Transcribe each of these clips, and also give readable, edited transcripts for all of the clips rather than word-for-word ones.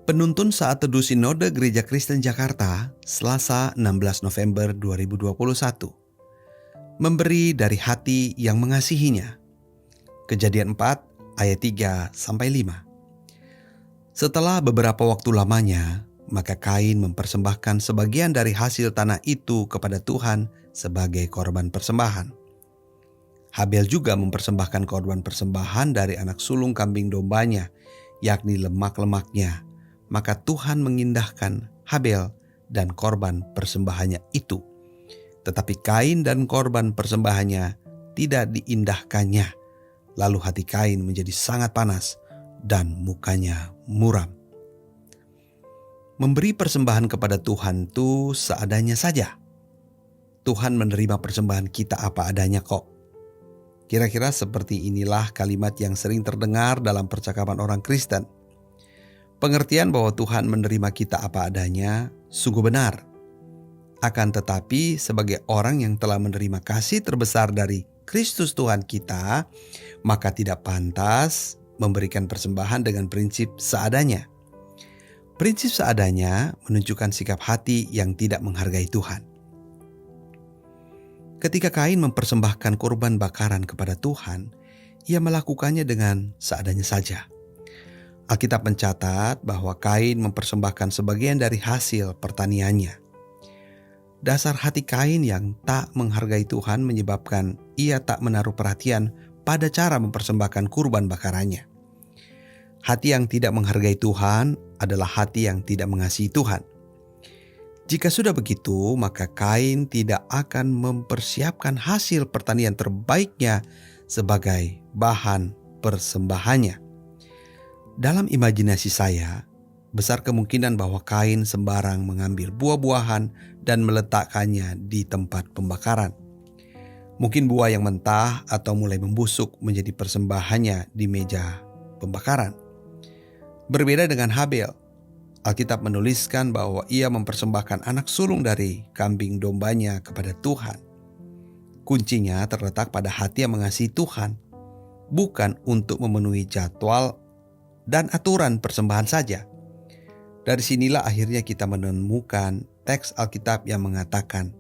Penuntun Saat Teduh Sinode Gereja Kristen Jakarta, Selasa 16 November 2021. Memberi dari hati yang mengasihinya. Kejadian 4 ayat 3-5. Setelah beberapa waktu lamanya, maka Kain mempersembahkan sebagian dari hasil tanah itu kepada Tuhan sebagai korban persembahan. Habel juga mempersembahkan korban persembahan dari anak sulung kambing dombanya, yakni lemak-lemaknya. Maka Tuhan mengindahkan Habel dan korban persembahannya itu. Tetapi Kain dan korban persembahannya tidak diindahkannya. Lalu hati Kain menjadi sangat panas dan mukanya muram. Memberi persembahan kepada Tuhan itu seadanya saja. Tuhan menerima persembahan kita apa adanya kok. Kira-kira seperti inilah kalimat yang sering terdengar dalam percakapan orang Kristen. Pengertian bahwa Tuhan menerima kita apa adanya sungguh benar. Akan tetapi sebagai orang yang telah menerima kasih terbesar dari Kristus Tuhan kita, maka tidak pantas memberikan persembahan dengan prinsip seadanya. Prinsip seadanya menunjukkan sikap hati yang tidak menghargai Tuhan. Ketika Kain mempersembahkan kurban bakaran kepada Tuhan, ia melakukannya dengan seadanya saja. Alkitab mencatat bahwa Kain mempersembahkan sebagian dari hasil pertaniannya. Dasar hati Kain yang tak menghargai Tuhan menyebabkan ia tak menaruh perhatian pada cara mempersembahkan kurban bakarannya. Hati yang tidak menghargai Tuhan adalah hati yang tidak mengasihi Tuhan. Jika sudah begitu, maka Kain tidak akan mempersiapkan hasil pertanian terbaiknya sebagai bahan persembahannya. Dalam imajinasi saya, besar kemungkinan bahwa Kain sembarang mengambil buah-buahan dan meletakkannya di tempat pembakaran. Mungkin buah yang mentah atau mulai membusuk menjadi persembahannya di meja pembakaran. Berbeda dengan Habel, Alkitab menuliskan bahwa ia mempersembahkan anak sulung dari kambing dombanya kepada Tuhan. Kuncinya terletak pada hati yang mengasihi Tuhan, bukan untuk memenuhi jadwal dan aturan persembahan saja. Dari sinilah akhirnya kita menemukan teks Alkitab yang mengatakan,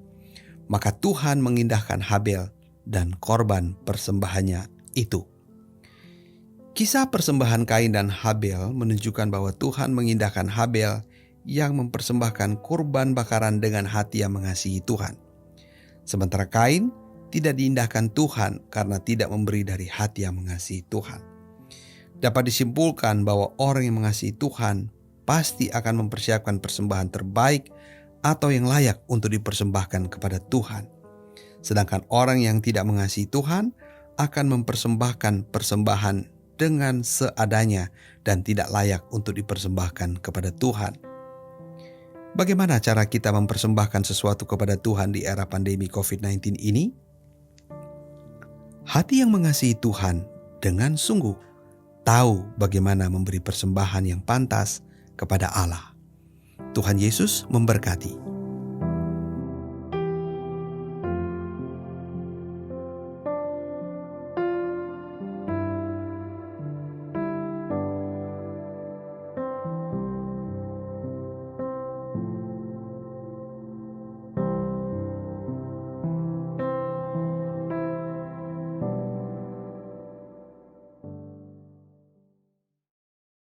maka Tuhan mengindahkan Habel dan korban persembahannya itu. Kisah persembahan Kain dan Habel menunjukkan bahwa Tuhan mengindahkan Habel yang mempersembahkan kurban bakaran dengan hati yang mengasihi Tuhan. Sementara Kain tidak diindahkan Tuhan karena tidak memberi dari hati yang mengasihi Tuhan. Dapat disimpulkan bahwa orang yang mengasihi Tuhan pasti akan mempersiapkan persembahan terbaik atau yang layak untuk dipersembahkan kepada Tuhan. Sedangkan orang yang tidak mengasihi Tuhan akan mempersembahkan persembahan dengan seadanya dan tidak layak untuk dipersembahkan kepada Tuhan. Bagaimana cara kita mempersembahkan sesuatu kepada Tuhan di era pandemi COVID-19 ini? Hati yang mengasihi Tuhan dengan sungguh tahu bagaimana memberi persembahan yang pantas kepada Allah. Tuhan Yesus memberkati.